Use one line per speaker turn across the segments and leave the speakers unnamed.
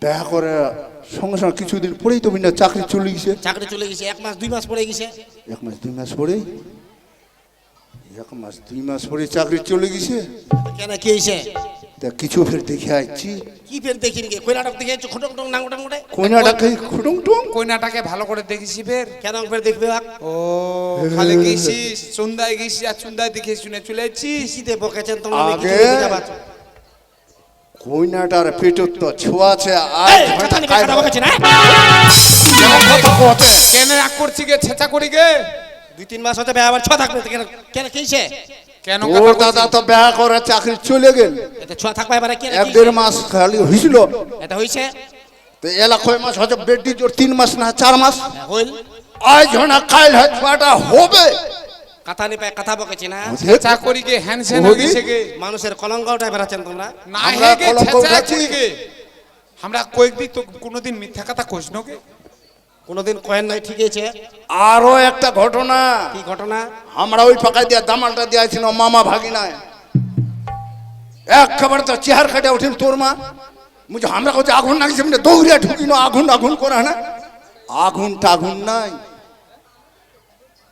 দেখা করে সঙ্গে সঙ্গে কিছুদিন পরেই তো বিনা চাকরি চলে গেছে।
চাকরি চলে গেছে, 1 মাস 2 মাস পরে গেছে।
1 মাস 2 মাস পরেই 1 মাস 2 মাস পরে চাকরি চলে গেছে।
কেন কি হয়েছে?
তা কিছু ফের দেখে আসছি।
কি ফের দেখিনি কে? কই নাটক দেখে আছো? খটং টং নাংটং মোটে
কইনাটাকে খুটুং টুং।
কইনাটাকে ভালো করে দেখিছি ফের?
কেন ফের দেখবে?
ও খালি গেছিস চুন্দায় গেছিস আর চুন্দায় দেখে শুনে চলে যাচ্ছিস।
কি দে বকেছেন তোমরা?
আগে কইনাটার পেটত তো ছোঁয়া আছে। আজ
কথা নি কথা বকেছেন।
কেন রাগ করছি গে ছেঁচা করি গে?
2-3 মাস হতে আবার ছ থাকবে কেন? কেন কিছে?
কেন
ওর দাদা তো বিয়া করে চাকরি চলে গেল।
এটা ছ থাকবে এবারে কেন?
1-1.5 মাস খালি হইছিল।
এটা হইছে
তো এলা কয় মাস হচ্ছে বেডি জোর 3 মাস না 4 মাস
হইল।
আজ না কাল হয় ছটা হবে।
কথা নি পায় কথা বকেছি না।
ছেঁচা করি গে হ্যান্ডসেন হয়ে গেছে গে।
মানুষের কলঙ্কটা বেরাচ্ছেন তোমরা।
না
আমরা
হে গে
কলঙ্ক
ছেঁচা
উঠাচ্ছি।
করি গে। আমরা কয়েকদিন তো কোনোদিন মিথ্যা কথা কইছ না গে?
কোনদিন কয়েন নাই, ঠিক আছে।
আরো একটা ঘটনা।
কি ঘটনা?
আমরা ওই ফাঁকায় দিয়া দামালটা দিয়েছিল মামা ভাগিনায়। এক খবর তো চেহার কাটে উঠিল তোর মা। মুঝে আমরা কাছে আগুন লাগিয়েছে মানে দৌড়িয়া ঢুকিনো আগুন আগুন করে না। আগুন টাগুন নাই।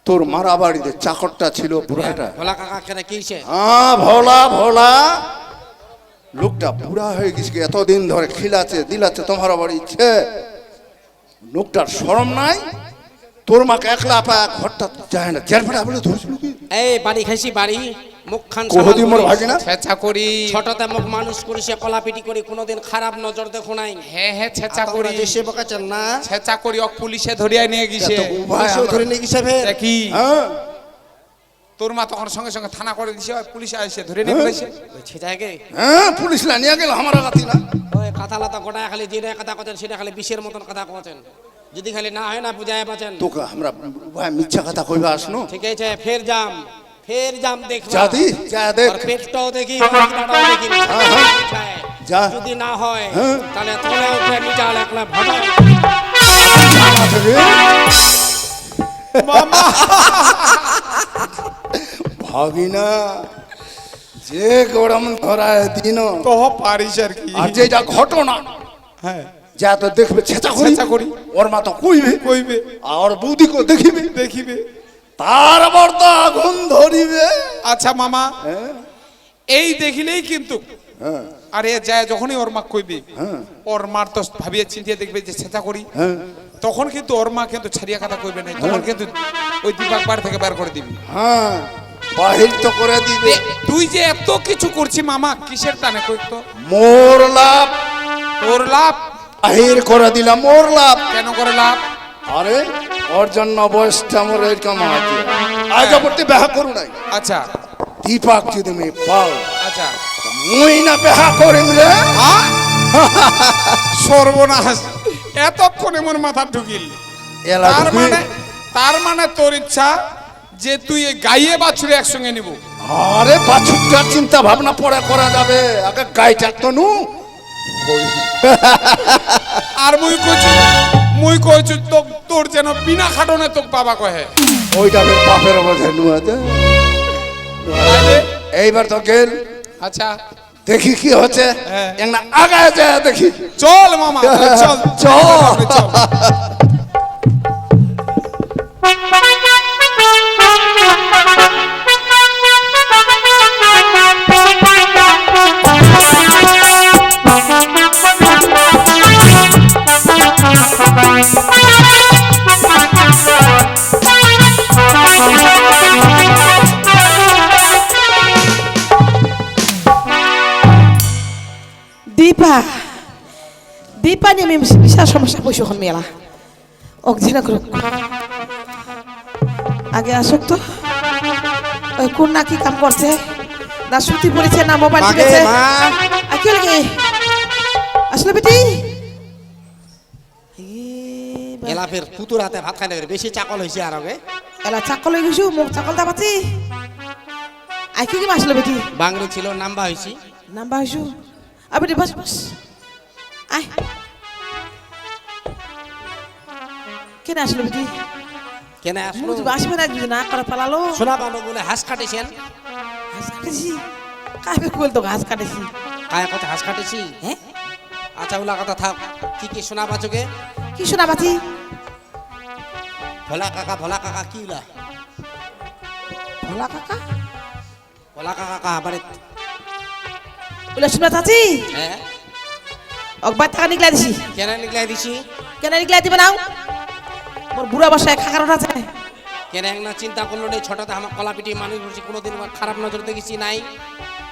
তোর মারা বাড়িতে চাকরটা ছিল বুড়াটা।
ভোলা কাকা কেন কিছে?
হ্যাঁ ভোলা ভোলা লোকটা বুড়া হয়ে গেছে, এতদিন ধরে খিলাচ্ছে দিলাচ্ছে তোমার বাড়ি ইচ্ছে। লোকটার শরম নাই। তোর মাকে একলা পায় ঘরটা যায় না, চেরফাটা বলে ধরছিল কি?
এই বাড়ি খাইছি বাড়ি, মুখ খান
কোহদি মোর ভাগিনা।
ছেঁচা করি
ছোটতে মুখ মানুষ করিছে, কলাপিটি করে কোনোদিন খারাপ নজর দেখো নাই।
হ্যাঁ হ্যাঁ ছেঁচা
তোমরা
করি
দেশে বকাছেন না।
ছেঁচা করি ও পুলিশে ধরিয়া নিয়ে গেছে।
পুলিশেও ধরে নিয়ে গেছে ফের।
দেখি
হ্যাঁ
তোর মা তখন সঙ্গে সঙ্গে থানা করে দিছে, পুলিশ আইসে ধরে নিয়ে গেছে।
ছিটাকে
হ্যাঁ পুলিশ না নিয়ে গেল আমার গাতি না।
ওই কথা লতা গোটায় খালি যেটা কথা কথা সেটা খালি বিষের মতন কথা কছেন। যদি খালি না হয় না বুঝায় পাচ্ছেন।
তোকে আমরা ভাই মিথ্যা কথা কইবা আসনো।
ঠিক আছে, ফের জাম দেখবা।
জাদি যা দেখ।
আর পেটটাও দেখি, মাথাটাও দেখি।
যা।
যদি না হয়
হ্যাঁ।
তাহলে তোমরা উপরে মিটাল একলা ভাটা।
ভাগিনা যে গরম ধরায় দিন
তো পারিস আর কি।
আর যেটা ঘটনা
হ্যাঁ
যা তো দেখবে ছেঁচা
ছেঁচা করি।
ওর মা তো কইবে
কইবে
আর বৌদিকে দেখিবে
দেখিবে।
তারপর তো আগুন ধরিবে।
আচ্ছা মামা
হ্যাঁ
এই দেখিলেই কিন্তু
হ্যাঁ
আরে যায় যখনই ওর মা কইবে
হ্যাঁ
ওর মার তো ভাবিয়ে চিন্তিয়ে দেখবে যে ছেঁচা করি,
হ্যাঁ
তখন কিন্তু ওর মা কিন্তু ছাড়িয়া কথা কইবে না, তখন কিন্তু ওই দীপাক বাড়ি থেকে বার করে দিবি।
হ্যাঁ বাহির তো করে দিবে।
তুই যে এত কিছু করছি মামা কিসের টানে কই তো?
মোর লাভ
তোর লাভ
বাহির করে দিলাম মোর লাভ।
কেন করে লাভ?
আরে ওর জন্য বয়সটা মোর এরকম আছে। আজ অবধি বিয়া করু নাই।
আচ্ছা
দীপাক যদি আমি পাও
আচ্ছা
মুই না বিয়া করিম রে।
হ্যাঁ? সর্বনাশ, এতক্ষণ এমন মাথা ঢুকিল।
এলা ঢুকি।
তার মানে তোর ইচ্ছা যে তুই এই গাইয়ে বাছুরে একসঙ্গে নিব?
আরে বাছুরটার চিন্তা ভাবনা পরে করা যাবে, আগে গাইটা তো নু।
আর মুই কইছু তোর যেন বিনা খাটনে তোক বাবা কহে।
ওইটা ফের বাপের বোঝে নুয়াতে। এইবার তো গেল,
আচ্ছা
দেখি কি হচ্ছে।
হ্যাঁ।
না আগায় যায় দেখি।
চল মামা চল
চল।
চল।
দীপা নিয়ে আমি বিশাল সমস্যা বসে ওখানে মেলা অক্সিজেন করে আগে আসুক তো। ওই কোন না কি কাম করছে না সুতি পড়েছে না মোবাইল টিপেছে। আর কি লাগে আসলে বেটি
এলা ফের পুতুর হাতে ভাত খাইলে বেশি চাকল হয়েছে আর আগে।
এলা চাকল হয়ে গেছু মুখ চাকল দাবাচ্ছি। আই কি আসলে বেটি
বাংলা ছিল নাম্বা হয়েছি।
নাম্বার হয়েছু আর বেটি বস বস আয়। কেন আসলে বেটি?
কেন আসলো?
আসবে না যদি না করে পালালো।
শোনা পাবো বলে হাঁস কাটেছেন।
হাঁস কাটেছি কাকে বলতো হাঁস কাটেছি?
কায় কথা হাঁস কাটেছি?
হ্যাঁ
আচ্ছা ওলা কথা থাক, কি কি শোনা পাচোকে?
কি শোনা পাচ্ছি?
ভোলা কাকা কি উলা?
ভোলা কাকা
ভোলা কাকা বাড়ি
ওলা শুনা চাচি
হ্যাঁ
অকবার টাকা নিকলা দিছি।
কেন নিকলাই দিছি?
কেন নিকলা দিবে নাও? মোর বুড়া বসায় খাকার আছে।
কেন এক না চিন্তা করলো নেই, ছোটতে আমার কলা পিটি মানুষ করছি, কোনোদিন আমার খারাপ নজর দেখেছি নাই।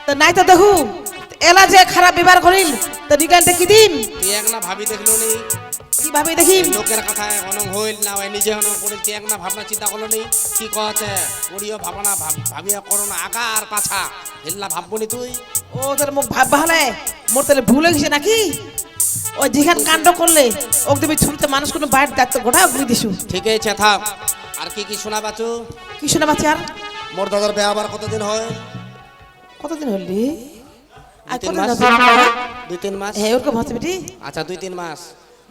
তো নাই তো দেখু এলা যে খারাপ ব্যবহার করিল তো নিকলানটা কি দিন?
তুই এক না ভাবি দেখলো নেই,
কিভাবে দেখি?
লোকের কথায় অনং হইল না হয় নিজে অনং করিল, তুই এক না ভাবনা চিন্তা করলো নেই কি কছে করিও ভাবনা ভাবিয়া করো না আগা আর পাছা হেল্লা ভাববনি তুই।
ও তোর মুখ ভাববা হলে মোর তাহলে ভুল হয়ে গেছে নাকি? ও যেখান কাণ্ড করলে ওক দেবী ছুটতে মানুষ কোনো বাইরের দায়িত্ব গোটা ঘুরে দিছু।
ঠিক আছে থাক, আর কি কি শোনা বাচু?
কি শোনা পাচ্ছি আর?
মোর দাদার বিয়ে আবার কতদিন হয়?
কতদিন হলি? আর
2-3
কতদিন
মাস।
হলো?
2-3 মাস।
হ্যাঁ ওরকম হচ্ছে বেটি।
আচ্ছা 2-3 মাস।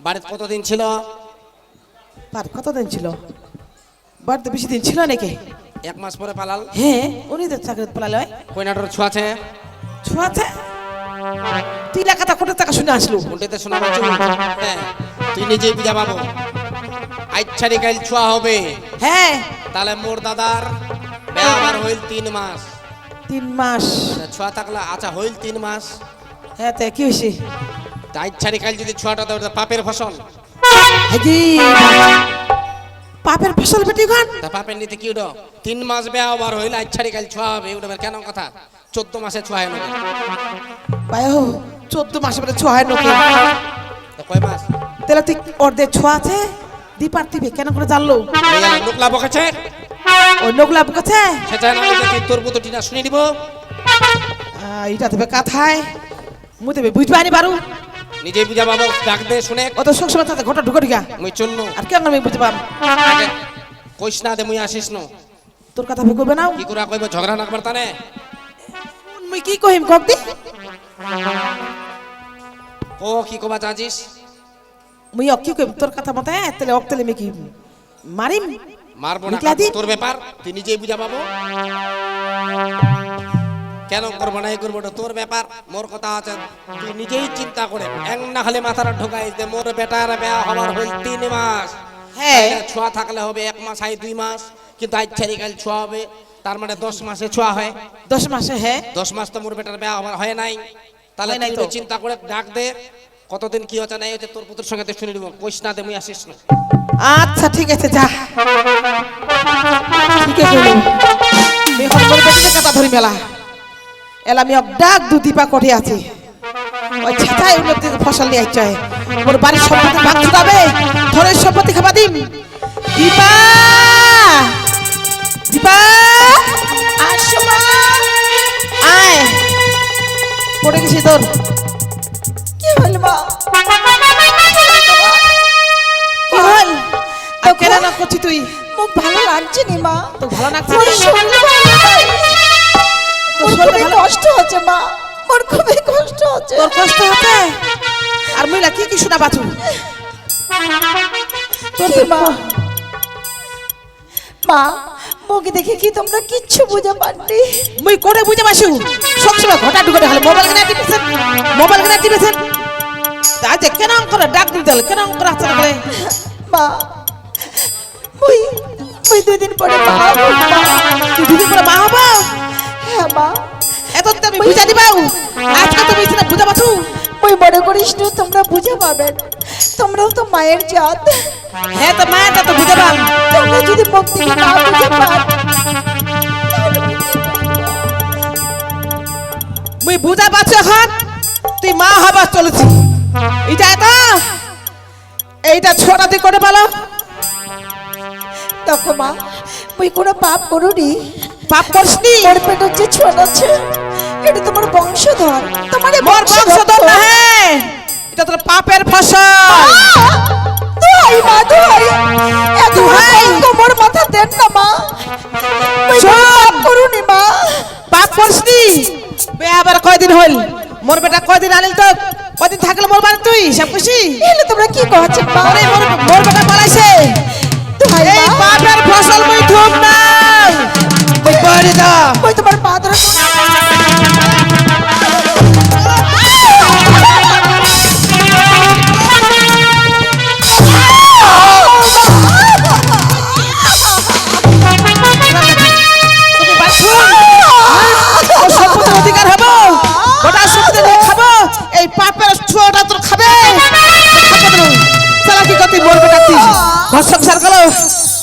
বাড়িতে কতদিন ছিল?
তার কতদিন ছিল? বাড়িতে বেশি দিন ছিল নাকি?
1 মাস পরে পালাল।
হ্যাঁ উনি তো চাকরি পালাল হয়।
কইনাটোর ছোঁয়াছে
ছোঁয়াছে 3 লাখ টাকা শুনে আসলো।
কোনটাতে শোনা বাচু? হ্যাঁ তুই নিজেই বুঝা পাবো। আচ্ছারি কাল ছোঁয়া হবে,
হ্যাঁ
তাহলে মোর দাদার বিয়ে আবার হইল 3 মাস।
3 মাস।
ছোঁয়া থাকলে আচ্ছা হইল 3 মাস।
হ্যাঁ তে কি হয়েছে?
আচ্ছারি কাল যদি ছোঁয়াটা দেয় ওটা পাপের ফসল।
হাজি পাপের ফসল বেটি গান।
তা পাপের নিতে কি উঠো? 3 মাস বিয়ে আবার হইল, আচ্ছারি কাল ছোঁয়া হবে, ওটা কেন কথা? 14 মাসে ছোঁয়া হয় না।
বায়ো 14 মাসে বলে ছোঁয়া হয় নাকি?
তা কয় মাস?
তাহলে তুই অর্ধেক ছোঁয়া আছে দীপার দিবে কেন করে জানলো?
লোকলা বকেছে
ওই নোকলা বুকেছে
সেটা না বলতে তোর মতো টিনা শুনে নিব।
এটা দেবে কাথায় মুই দেবে বুঝবে আনি বারু
নিজেই বুঝা পাবো, ডাক দে শুনে।
অত সব সময় তাতে ঘটা ঢুকে ঢুকা
মুই চললো
আর কেমন আমি বুঝতে পাম?
কইস না দে মুই আসিস ন।
তোর কথা ভেবে করবে নাও।
কি করে কইব ঝগড়া না করবার তানে?
মুই কি কহিম কক দি?
ও কি কবা চাচিস?
মুই অকি কইম তোর কথা মতে তাহলে অক তাহলে আমি কি মারিম?
মারবো না,
নিকলা দি?
তোর ব্যাপার, তুই নিজেই বুঝা পাবো। কেন করবো না, এই করবো না তোর ব্যাপার। মোর কথা আছে তুই নিজেই চিন্তা করে এক না খালি মাথাটা ঢোকাই যে মোর বেটার বিয়া হবার হইল 3 মাস।
হ্যাঁ
ছোঁয়া থাকলে হবে 1 মাস আই 2 মাস, কিন্তু আচ্ছারি কাল ছোঁয়া হবে, তার মানে 10 মাসে ছোঁয়া হয়।
10 মাসে হ্যাঁ
10 মাস তো মোর বেটার বিয়া হবার হয় নাই, তাহলে
হয় নাই
তুই
তো।
একটু চিন্তা করে ডাক দে কতদিন কি হচ্ছে নাই হচ্ছে, তোর পুত্রের সঙ্গে তো শুনে নিব। কইস না দে মুই আসিস না।
আচ্ছা ঠিক আছে যা ঠিক আছে এখন বলে বেটিকে কথা ধরি মেলা এলা আমি ডাক দু দীপা কোঠে আছে ওই ছাতায় উন্নতি ফসল নিয়ে আইছে মোর বাড়ির সম্পত্তি ভাগ ছুটাবে ধরে সম্পত্তি খাবা দিম দীপা দীপা আসো মা আয় পড়ে গেছি তোর
কি হল মা?
কি হল আর কেন না করছি তুই
মুখ ভালো লাগছে নি মা।
তো ভালো লাগছে
মোর
না?
শরীর ভালো নাই।
তোর
মোর
শরীর
খুবই
ভালো?
কষ্ট হচ্ছে মা, মোর খুবই কষ্ট হচ্ছে।
তোর কষ্ট হচ্ছে আর মহিলা কি কি শোনা বাছু তোর
কি মা? মা মুখে দেখে কি তোমরা কিচ্ছু বুঝে পারনি?
মুই করে বুঝে বাসু সবসময় ঘটা ঢুকে হলে মোবাইল কেনা টিপেছেন মোবাইল কেনা টিপেছেন আজ কেন করে ডাক দিতে হলে কেন করে আচরণ করে
মা মুই মুই 2 দিন পরে মা হবো, মা।
তুই দুদিন পরে মা হবো
হ্যাঁ মা,
এত তো আমি বুঝা দিবাও আজকে তুমি সেটা বুঝা বাছু
মুই মনে করিস না তোমরা বুঝে পাবেন, তোমরাও তো মায়ের জাত।
হ্যাঁ তো মায়ের তো বুঝে পাম
তোমরা যদি মুখ থেকে না বুঝে পান তাহলে মুই কি করব?
মুই বুঝা পাচ্ছি এখন তুই মা হবা চলেছি এটা তো এইটা ছোটা তুই করে পালো
দেখো মা, মুই কোনো পাপ করুনি।
পাপ করছনি
মোর পেটের যে ছোট আছে এটা তোমার বংশধর, তোমার এই
মোর বংশধর না হ্যাঁ এটা তোর পাপের ফসল
দোহাই মা দোহাই, এত
দোহাই।
মোর মাথা দেন না মা, মুই কোনো পাপ করুনি মা।
পাপ করছনি বে আবার কয়দিন হইল মোর বেটা কয়দিন আনিল তো কয়দিন থাকলে মোর বাড়ি তুই সব খুশি
এলে তোমরা কি কহছেন মা?
আরে মোর বেটা পালাইছে
দোহাই
এই
মা,
পাপের ফসল মুই থুম না মুই পড়ে দা
মুই তোমার পা ধরে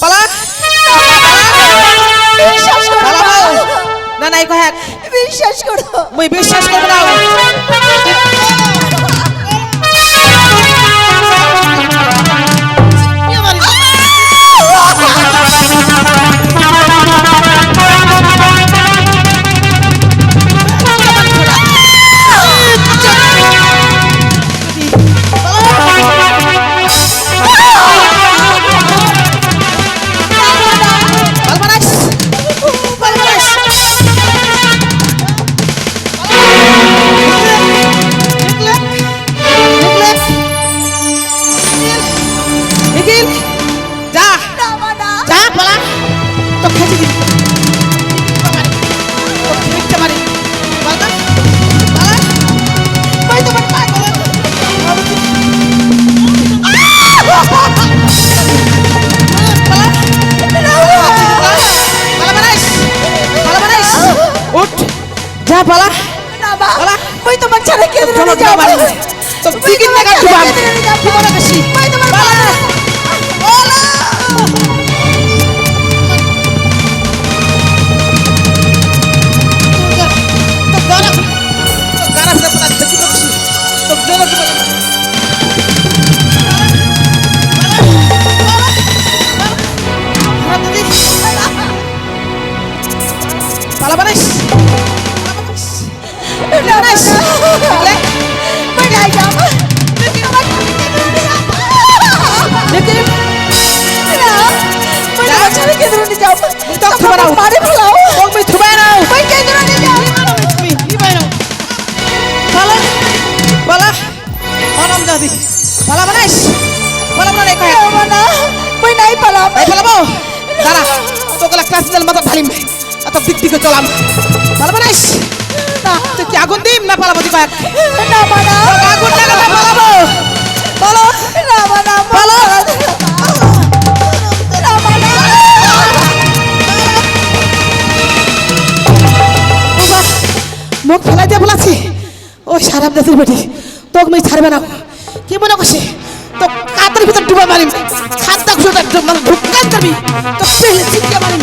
পালা
বিশ্বাস করো
পালাবো না না এই কয়েক
বিশ্বাস করো
মুই বিশ্বাস করব না নিখিল যা যা পালা তো খেতে দিবি তো খেতে পারি পালা পালা
ভাই তোমার পায়ে
উঠ যা পালা
না বা
পালা
ভাই তোমার ছাড়া কে
চলো
দূরে
যাও
যাও
বাড়ি তো দিকিন লাগা দিবা কি মনে করছিস
ভাই তোমার
পালা
ওলা
তো গারা ফেলে পড়া দেখি তো খুশি তো জোরে কি বলে পালা বানাইস বানাইস
ভাই যাই যাও
নিখিল
ভাই ছাড়া কে দূরে যাও
তো থুবারাও
মারে ফেলাও
তুমি থুবারাও
ভাই কে দূরে যাও
তুমি কি বাইরো পালা পালা মানম দাদি পালা বানাইস পালা বানাই কয়
না ভাই নাই পালাম
এই পালাবো দাঁড়া তোকে ক্লাস দিল মাথা ঢালিম এত দিক দিকে চলাম পালা বানাইস না তুই কি আগুন দিম না পালাবো দি কয়
না মানা
আগুন লাগাতে পালাবো বলো
না মানা
পালা
না মানা
বাবা মুখ ফেলাই দিয়ে বলাছি ও সারাপ দেশের বেটি তোকে আমি ছাড়বে না কি মনে করছি তো কাতের ভিতর ডুবা মারিম খাদ্যা ঘুষোটা মানে ঢুকান যাবি তো পেলে চিকিয়ে মারিম